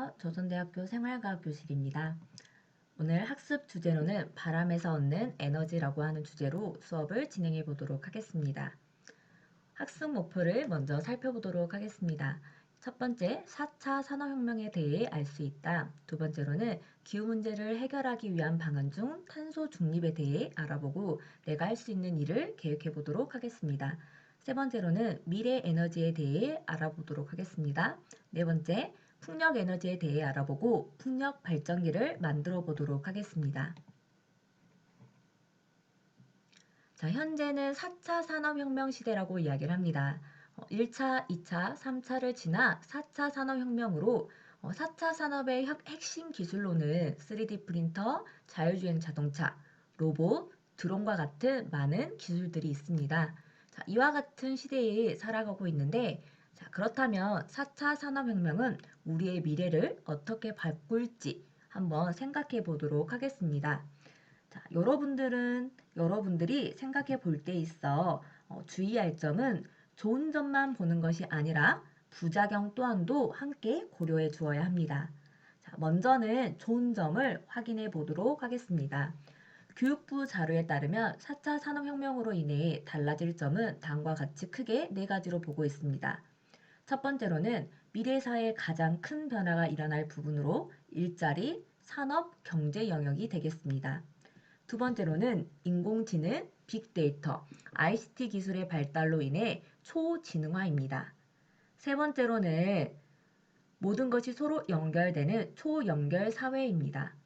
안녕하세요. 조선대학교 생활과학 교실입니다. 오늘 학습 주제로는 바람에서 얻는 에너지라고 하는 주제로 수업을 진행해 보도록 하겠습니다. 학습 목표를 먼저 살펴보도록 하겠습니다. 첫 번째, 4차 산업혁명에 대해 알 수 있다. 두 번째로는 기후 문제를 해결하기 위한 방안 중 탄소 중립에 대해 알아보고 내가 할 수 있는 일을 계획해 보도록 하겠습니다. 세 번째로는 미래 에너지에 대해 알아보도록 하겠습니다. 네 번째, 풍력 에너지에 대해 알아보고 풍력 발전기를 만들어 보도록 하겠습니다. 자, 현재는 4차 산업혁명 시대라고 이야기를 합니다. 1차, 2차, 3차를 지나 4차 산업혁명으로 4차 산업의 핵심 기술로는 3D 프린터, 자율주행 자동차, 로봇, 드론과 같은 많은 기술들이 있습니다. 자, 이와 같은 시대에 살아가고 있는데, 자, 그렇다면 4차 산업혁명은 우리의 미래를 어떻게 바꿀지 한번 생각해 보도록 하겠습니다. 자, 여러분들이 생각해 볼 때 있어 주의할 점은 좋은 점만 보는 것이 아니라 부작용 또한도 함께 고려해 주어야 합니다. 자, 먼저는 좋은 점을 확인해 보도록 하겠습니다. 교육부 자료에 따르면 4차 산업혁명으로 인해 달라질 점은 다음과 같이 크게 네 가지로 보고 있습니다. 첫 번째로는 미래 사회의 가장 큰 변화가 일어날 부분으로 일자리, 산업, 경제 영역이 되겠습니다. 두 번째로는 인공지능, 빅데이터, ICT 기술의 발달로 인해 초지능화입니다. 세 번째로는 모든 것이 서로 연결되는 초연결 사회입니다.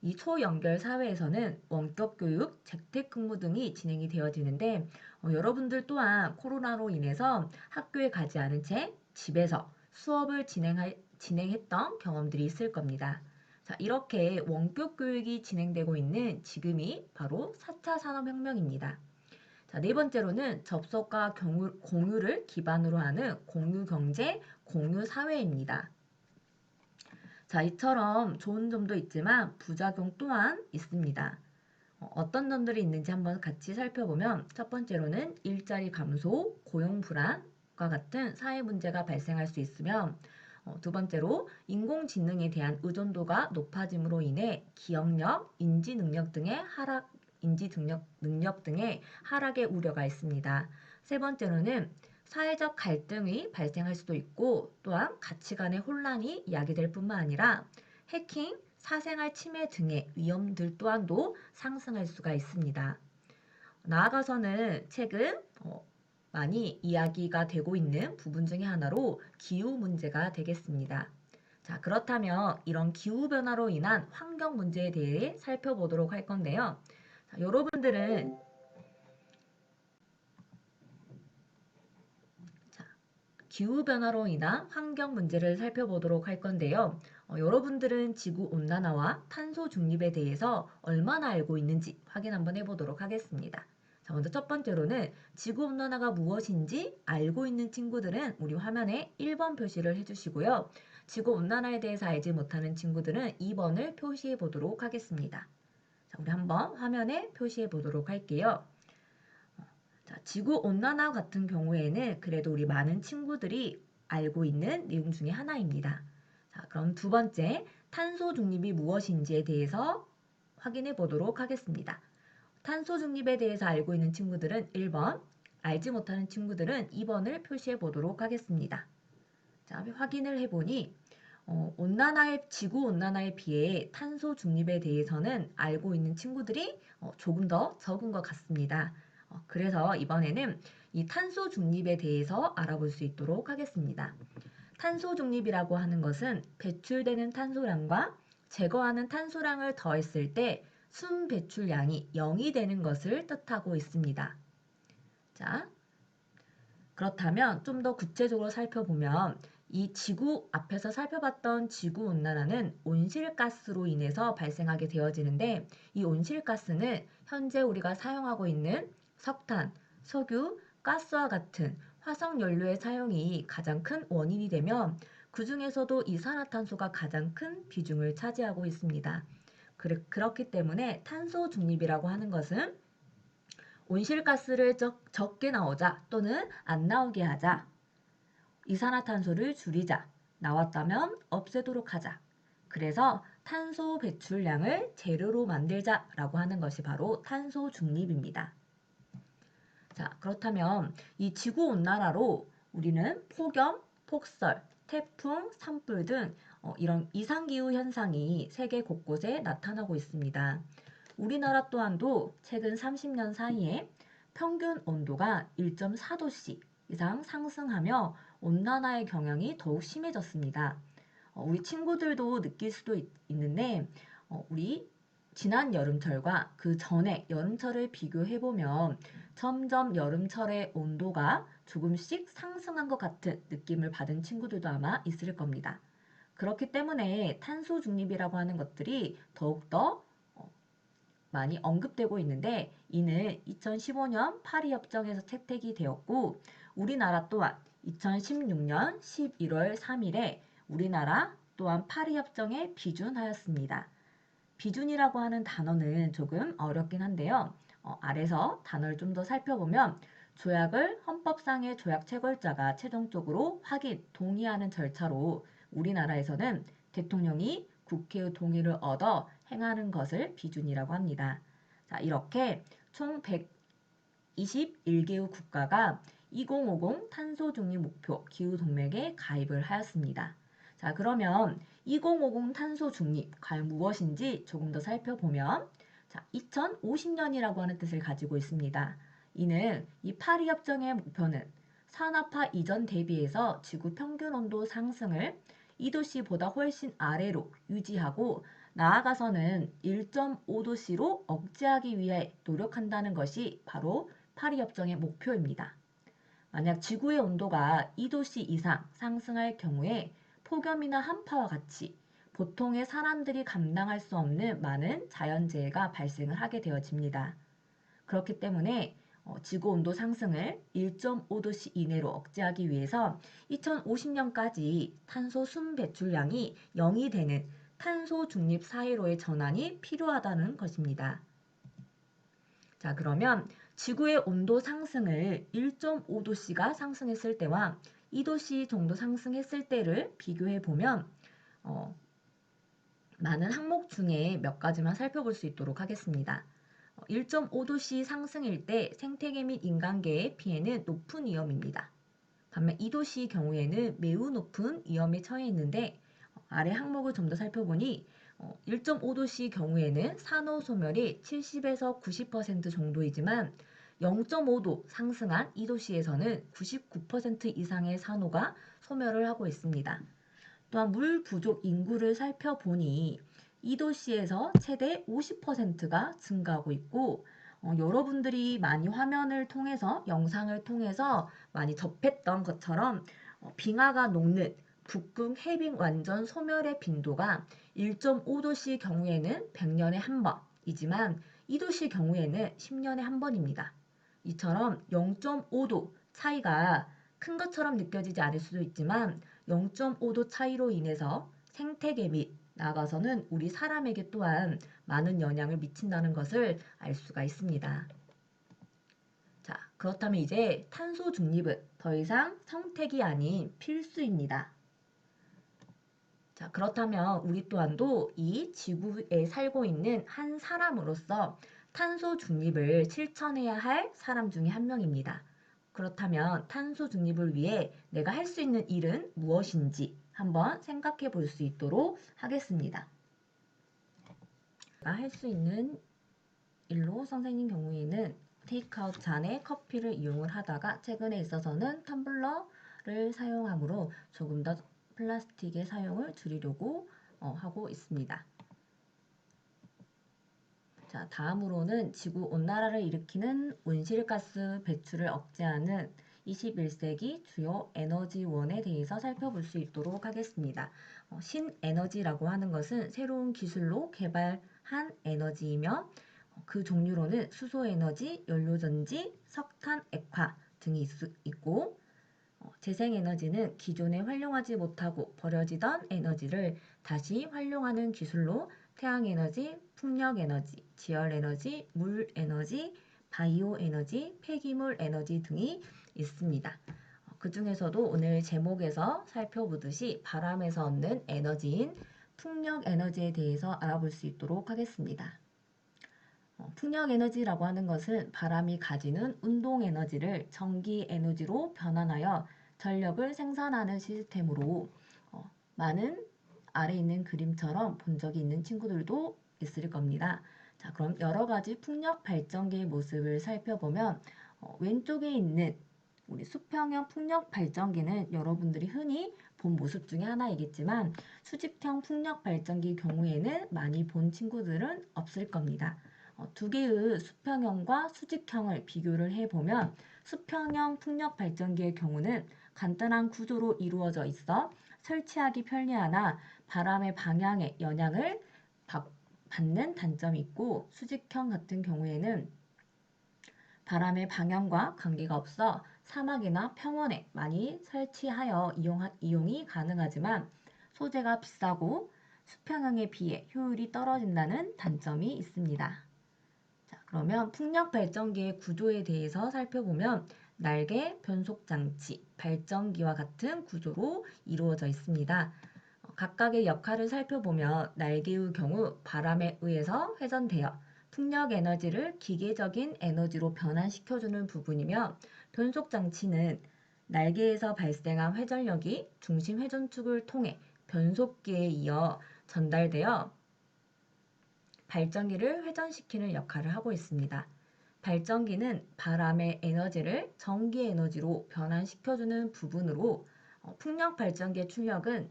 이 초연결 사회에서는 원격 교육, 재택근무 등이 진행이 되어지는데 여러분들 또한 코로나로 인해서 학교에 가지 않은 채 집에서 수업을 진행했던 경험들이 있을 겁니다. 자, 이렇게 원격 교육이 진행되고 있는 지금이 바로 4차 산업혁명입니다. 자, 네 번째로는 접속과 공유를 기반으로 하는 공유경제, 공유사회입니다. 자, 이처럼 좋은 점도 있지만 부작용 또한 있습니다. 어떤 점들이 있는지 한번 같이 살펴보면 첫 번째로는 일자리 감소, 고용 불안과 같은 사회 문제가 발생할 수 있으며 두 번째로 인공지능에 대한 의존도가 높아짐으로 인해 기억력, 인지 능력 등의 하락의 우려가 있습니다. 세 번째로는 사회적 갈등이 발생할 수도 있고 또한 가치관의 혼란이 야기될 뿐만 아니라 해킹, 사생활 침해 등의 위험들 또한도 상승할 수가 있습니다. 나아가서는 최근 많이 이야기가 되고 있는 부분 중에 하나로 기후 문제가 되겠습니다. 자, 그렇다면 이런 기후 변화로 인한 환경 문제에 대해 살펴보도록 할 건데요. 자, 여러분들은 기후변화로 인한 환경 문제를 살펴보도록 할 건데요. 여러분들은 지구온난화와 탄소 중립에 대해서 얼마나 알고 있는지 확인 한번 해보도록 하겠습니다. 자, 먼저 첫 번째로는 지구온난화가 무엇인지 알고 있는 친구들은 우리 화면에 1번 표시를 해주시고요. 지구온난화에 대해서 알지 못하는 친구들은 2번을 표시해 보도록 하겠습니다. 자, 우리 한번 화면에 표시해 보도록 할게요. 자, 지구 온난화 같은 경우에는 그래도 우리 많은 친구들이 알고 있는 내용 중에 하나입니다. 자, 그럼 두 번째, 탄소 중립이 무엇인지에 대해서 확인해 보도록 하겠습니다. 탄소 중립에 대해서 알고 있는 친구들은 1번, 알지 못하는 친구들은 2번을 표시해 보도록 하겠습니다. 자, 확인을 해보니 지구 온난화에 비해 탄소 중립에 대해서는 알고 있는 친구들이 조금 더 적은 것 같습니다. 그래서 이번에는 이 탄소 중립에 대해서 알아볼 수 있도록 하겠습니다. 탄소 중립이라고 하는 것은 배출되는 탄소량과 제거하는 탄소량을 더했을 때 순 배출량이 0이 되는 것을 뜻하고 있습니다. 자, 그렇다면 좀 더 구체적으로 살펴보면 이 지구 앞에서 살펴봤던 지구 온난화는 온실가스로 인해서 발생하게 되어지는데 이 온실가스는 현재 우리가 사용하고 있는 석탄, 석유, 가스와 같은 화석 연료의 사용이 가장 큰 원인이 되면 그 중에서도 이산화탄소가 가장 큰 비중을 차지하고 있습니다. 그렇기 때문에 탄소 중립이라고 하는 것은 온실가스를 적게 나오자 또는 안 나오게 하자, 이산화탄소를 줄이자, 나왔다면 없애도록 하자. 그래서 탄소 배출량을 제로로 만들자라고 하는 것이 바로 탄소 중립입니다. 자, 그렇다면 이 지구온난화로 우리는 폭염, 폭설, 태풍, 산불 등 이런 이상기후 현상이 세계 곳곳에 나타나고 있습니다. 우리나라 또한도 최근 30년 사이에 평균 온도가 1.4도씨 이상 상승하며 온난화의 경향이 더욱 심해졌습니다. 우리 친구들도 느낄 수도 있는데 우리 지난 여름철과 그 전에 여름철을 비교해보면 점점 여름철의 온도가 조금씩 상승한 것 같은 느낌을 받은 친구들도 아마 있을 겁니다. 그렇기 때문에 탄소 중립이라고 하는 것들이 더욱더 많이 언급되고 있는데 이는 2015년 파리협정에서 채택이 되었고 우리나라 또한 2016년 11월 3일에 우리나라 또한 파리협정에 비준하였습니다. 비준이라고 하는 단어는 조금 어렵긴 한데요. 아래서 단어를 좀 더 살펴보면 조약을 헌법상의 조약 체결자가 최종적으로 확인, 동의하는 절차로 우리나라에서는 대통령이 국회의 동의를 얻어 행하는 것을 비준이라고 합니다. 자, 이렇게 총 121개의 국가가 2050 탄소 중립 목표 기후 동맹에 가입을 하였습니다. 자, 그러면 2050 탄소 중립 과연 무엇인지 조금 더 살펴보면 자, 2050년이라고 하는 뜻을 가지고 있습니다. 이는 이 파리협정의 목표는 산업화 이전 대비해서 지구 평균 온도 상승을 2도씨보다 훨씬 아래로 유지하고 나아가서는 1.5도씨로 억제하기 위해 노력한다는 것이 바로 파리협정의 목표입니다. 만약 지구의 온도가 2도씨 이상 상승할 경우에 폭염이나 한파와 같이 보통의 사람들이 감당할 수 없는 많은 자연재해가 발생을 하게 되어집니다. 그렇기 때문에 지구 온도 상승을 1.5도씨 이내로 억제하기 위해서 2050년까지 탄소 순 배출량이 0이 되는 탄소 중립 사회로의 전환이 필요하다는 것입니다. 자, 그러면 지구의 온도 상승을 1.5도씨가 상승했을 때와 2도씨 정도 상승했을 때를 비교해 보면 많은 항목 중에 몇 가지만 살펴볼 수 있도록 하겠습니다. 1.5도씨 상승일 때 생태계 및 인간계의 피해는 높은 위험입니다. 반면 2도씨 경우에는 매우 높은 위험에 처해 있는데 아래 항목을 좀 더 살펴보니 1.5도씨 경우에는 산호 소멸이 70에서 90% 정도이지만 0.5도 상승한 2도씨에서는 99% 이상의 산호가 소멸을 하고 있습니다. 또한 물 부족 인구를 살펴보니 2도씨에서 최대 50%가 증가하고 있고 여러분들이 많이 화면을 통해서 영상을 통해서 많이 접했던 것처럼 빙하가 녹는 북극 해빙 완전 소멸의 빈도가 1.5도씨 경우에는 100년에 한 번이지만 2도씨 경우에는 10년에 한 번입니다. 이처럼 0.5도 차이가 큰 것처럼 느껴지지 않을 수도 있지만 0.5도 차이로 인해서 생태계 및 나아가서는 우리 사람에게 또한 많은 영향을 미친다는 것을 알 수가 있습니다. 자, 그렇다면 이제 탄소 중립은 더 이상 선택이 아닌 필수입니다. 자, 그렇다면 우리 또한도 이 지구에 살고 있는 한 사람으로서 탄소 중립을 실천해야 할 사람 중에 한 명입니다. 그렇다면 탄소 중립을 위해 내가 할 수 있는 일은 무엇인지 한번 생각해 볼 수 있도록 하겠습니다. 내가 할 수 있는 일로 선생님 경우에는 테이크아웃 잔에 커피를 이용을 하다가 최근에 있어서는 텀블러를 사용하므로 조금 더 플라스틱의 사용을 줄이려고 하고 있습니다. 자, 다음으로는 지구 온난화를 일으키는 온실가스 배출을 억제하는 21세기 주요 에너지원에 대해서 살펴볼 수 있도록 하겠습니다. 신에너지라고 하는 것은 새로운 기술로 개발한 에너지이며 그 종류로는 수소에너지, 연료전지, 석탄, 액화 등이 있고 재생에너지는 기존에 활용하지 못하고 버려지던 에너지를 다시 활용하는 기술로 태양에너지, 풍력에너지, 지열에너지, 물에너지, 바이오에너지, 폐기물 에너지 등이 있습니다. 그 중에서도 오늘 제목에서 살펴보듯이 바람에서 얻는 에너지인 풍력 에너지에 대해서 알아볼 수 있도록 하겠습니다. 풍력 에너지라고 하는 것은 바람이 가지는 운동 에너지를 전기 에너지로 변환하여 전력을 생산하는 시스템으로 많은 아래 있는 그림처럼 본 적이 있는 친구들도 있을 겁니다. 자, 그럼 여러 가지 풍력 발전기의 모습을 살펴보면 왼쪽에 있는 우리 수평형 풍력 발전기는 여러분들이 흔히 본 모습 중에 하나이겠지만 수직형 풍력 발전기 경우에는 많이 본 친구들은 없을 겁니다. 두 개의 수평형과 수직형을 비교를 해보면 수평형 풍력 발전기의 경우는 간단한 구조로 이루어져 있어 설치하기 편리하나 바람의 방향에 영향을 받는 단점이 있고, 수직형 같은 경우에는 바람의 방향과 관계가 없어 사막이나 평원에 많이 설치하여 이용이 가능하지만 소재가 비싸고 수평형에 비해 효율이 떨어진다는 단점이 있습니다. 자, 그러면 풍력 발전기의 구조에 대해서 살펴보면 날개, 변속 장치, 발전기와 같은 구조로 이루어져 있습니다. 각각의 역할을 살펴보면 날개의 경우 바람에 의해서 회전되어 풍력 에너지를 기계적인 에너지로 변환시켜주는 부분이며, 변속 장치는 날개에서 발생한 회전력이 중심 회전축을 통해 변속기에 이어 전달되어 발전기를 회전시키는 역할을 하고 있습니다. 발전기는 바람의 에너지를 전기 에너지로 변환시켜주는 부분으로 풍력 발전기의 출력은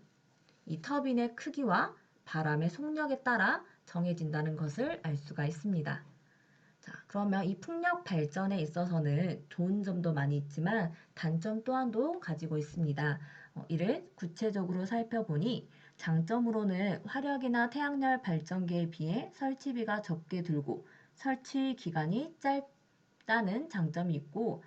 이 터빈의 크기와 바람의 속력에 따라 정해진다는 것을 알 수가 있습니다. 자, 그러면 이 풍력 발전에 있어서는 좋은 점도 많이 있지만 단점 또한도 가지고 있습니다. 이를 구체적으로 살펴보니 장점으로는 화력이나 태양열 발전기에 비해 설치비가 적게 들고 설치 기간이 짧다는 장점이 있고,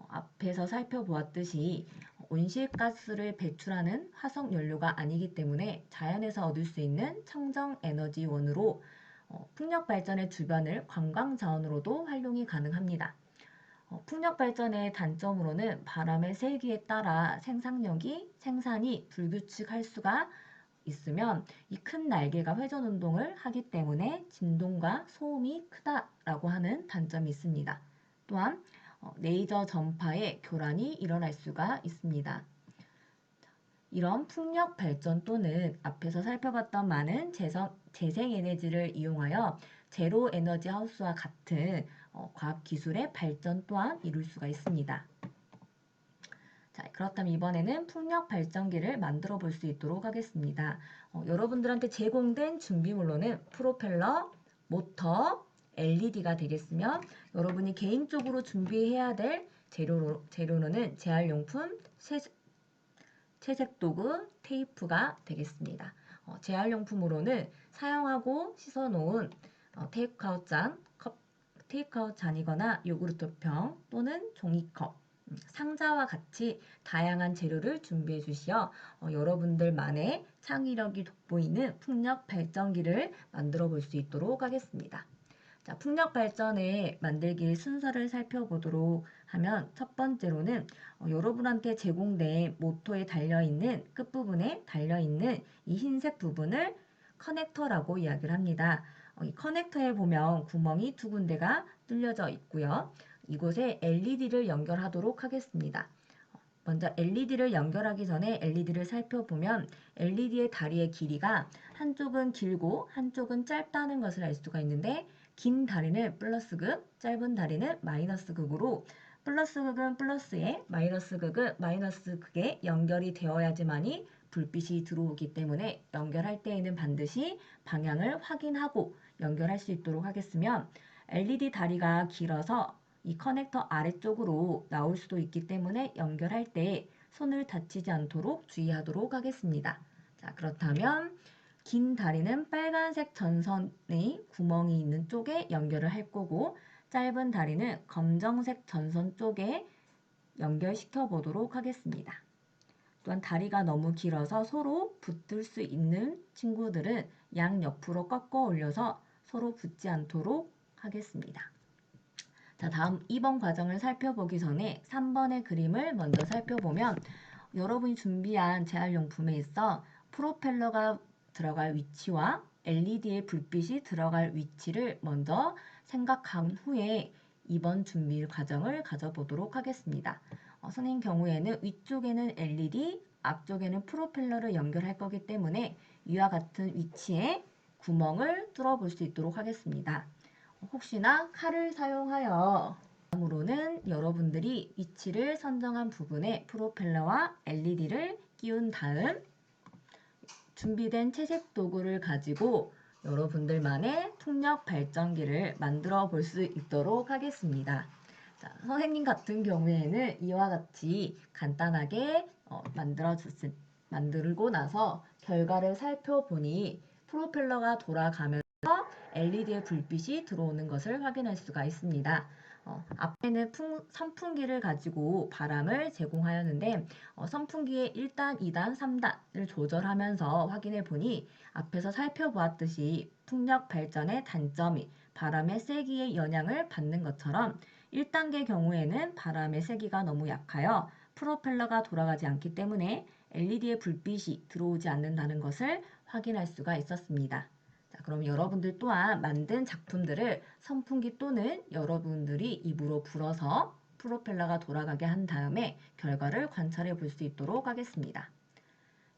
앞에서 살펴보았듯이 온실가스를 배출하는 화석 연료가 아니기 때문에 자연에서 얻을 수 있는 청정 에너지원으로 풍력 발전의 주변을 관광 자원으로도 활용이 가능합니다. 풍력 발전의 단점으로는 바람의 세기에 따라 생산이 불규칙할 수가 있으면 이 큰 날개가 회전 운동을 하기 때문에 진동과 소음이 크다라고 하는 단점이 있습니다. 또한 레이저 전파의 교란이 일어날 수가 있습니다. 이런 풍력 발전 또는 앞에서 살펴봤던 많은 재생 에너지를 이용하여 제로 에너지 하우스와 같은 과학 기술의 발전 또한 이룰 수가 있습니다. 자, 그렇다면 이번에는 풍력 발전기를 만들어 볼 수 있도록 하겠습니다. 여러분들한테 제공된 준비물로는 프로펠러, 모터, LED가 되겠으며, 여러분이 개인적으로 준비해야 될 재료로는 재활용품, 채색 도구, 테이프가 되겠습니다. 재활용품으로는 사용하고 씻어놓은 테이크아웃 잔이거나 요구르트병 또는 종이컵, 상자와 같이 다양한 재료를 준비해 주시어 여러분들만의 창의력이 돋보이는 풍력 발전기를 만들어 볼 수 있도록 하겠습니다. 자, 풍력 발전의 만들기 순서를 살펴보도록 하면 첫 번째로는 여러분한테 제공된 모터에 달려있는 끝부분에 달려있는 이 흰색 부분을 커넥터라고 이야기를 합니다. 이 커넥터에 보면 구멍이 두 군데가 뚫려져 있고요. 이곳에 LED를 연결하도록 하겠습니다. 먼저 LED를 연결하기 전에 LED를 살펴보면 LED의 다리의 길이가 한쪽은 길고 한쪽은 짧다는 것을 알 수가 있는데, 긴 다리는 플러스극, 짧은 다리는 마이너스극으로 플러스극은 플러스에, 마이너스극은 마이너스극에 연결이 되어야지만이 불빛이 들어오기 때문에 연결할 때에는 반드시 방향을 확인하고 연결할 수 있도록 하겠으며, LED 다리가 길어서 이 커넥터 아래쪽으로 나올 수도 있기 때문에 연결할 때 손을 다치지 않도록 주의하도록 하겠습니다. 자, 그렇다면 긴 다리는 빨간색 전선의 구멍이 있는 쪽에 연결을 할 거고, 짧은 다리는 검정색 전선 쪽에 연결시켜 보도록 하겠습니다. 또한 다리가 너무 길어서 서로 붙을 수 있는 친구들은 양옆으로 꺾어 올려서 서로 붙지 않도록 하겠습니다. 자, 다음 2번 과정을 살펴보기 전에 3번의 그림을 먼저 살펴보면 여러분이 준비한 재활용품에 있어 프로펠러가 들어갈 위치와 LED의 불빛이 들어갈 위치를 먼저 생각한 후에 2번 준비 과정을 가져보도록 하겠습니다. 선생님 경우에는 위쪽에는 LED, 앞쪽에는 프로펠러를 연결할 거기 때문에 이와 같은 위치에 구멍을 뚫어볼 수 있도록 하겠습니다. 혹시나 칼을 사용하여 다음으로는 여러분들이 위치를 선정한 부분에 프로펠러와 LED를 끼운 다음 준비된 채색 도구를 가지고 여러분들만의 풍력 발전기를 만들어 볼 수 있도록 하겠습니다. 자, 선생님 같은 경우에는 이와 같이 간단하게 만들고 나서 결과를 살펴보니 프로펠러가 돌아가면서 LED의 불빛이 들어오는 것을 확인할 수가 있습니다. 앞에는 선풍기를 가지고 바람을 제공하였는데 선풍기의 1단, 2단, 3단을 조절하면서 확인해 보니 앞에서 살펴보았듯이 풍력 발전의 단점이 바람의 세기의 영향을 받는 것처럼 1단계 경우에는 바람의 세기가 너무 약하여 프로펠러가 돌아가지 않기 때문에 LED의 불빛이 들어오지 않는다는 것을 확인할 수가 있었습니다. 자, 그럼 여러분들 또한 만든 작품들을 선풍기 또는 여러분들이 입으로 불어서 프로펠러가 돌아가게 한 다음에 결과를 관찰해 볼 수 있도록 하겠습니다.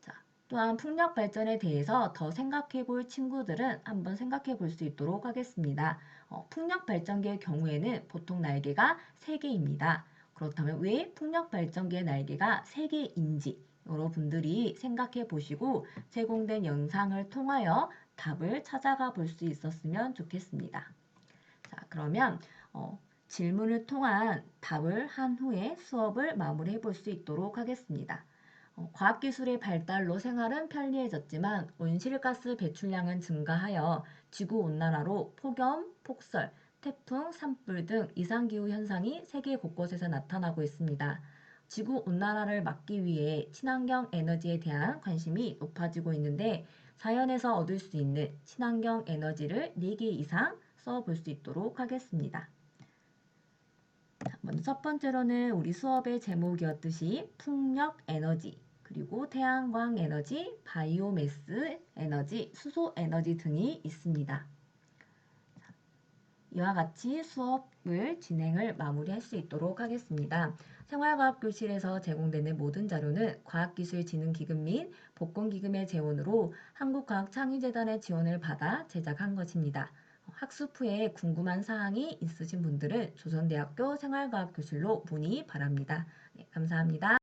자, 또한 풍력 발전에 대해서 더 생각해 볼 친구들은 한번 생각해 볼 수 있도록 하겠습니다. 풍력 발전기의 경우에는 보통 날개가 3개입니다. 그렇다면 왜 풍력 발전기의 날개가 3개인지 여러분들이 생각해 보시고 제공된 영상을 통하여 답을 찾아가 볼 수 있었으면 좋겠습니다. 자, 그러면 질문을 통한 답을 한 후에 수업을 마무리해 볼 수 있도록 하겠습니다. 과학기술의 발달로 생활은 편리해졌지만 온실가스 배출량은 증가하여 지구온난화로 폭염, 폭설, 태풍, 산불 등 이상기후 현상이 세계 곳곳에서 나타나고 있습니다. 지구온난화를 막기 위해 친환경 에너지에 대한 관심이 높아지고 있는데 자연에서 얻을 수 있는 친환경 에너지를 4개 이상 써볼 수 있도록 하겠습니다. 먼저 첫 번째로는 우리 수업의 제목이었듯이 풍력 에너지, 그리고 태양광 에너지, 바이오매스 에너지, 수소 에너지 등이 있습니다. 이와 같이 수업을 진행을 마무리할 수 있도록 하겠습니다. 생활과학교실에서 제공되는 모든 자료는 과학기술진흥기금 및 복권기금의 재원으로 한국과학창의재단의 지원을 받아 제작한 것입니다. 학습 후에 궁금한 사항이 있으신 분들은 조선대학교 생활과학교실로 문의 바랍니다. 네, 감사합니다.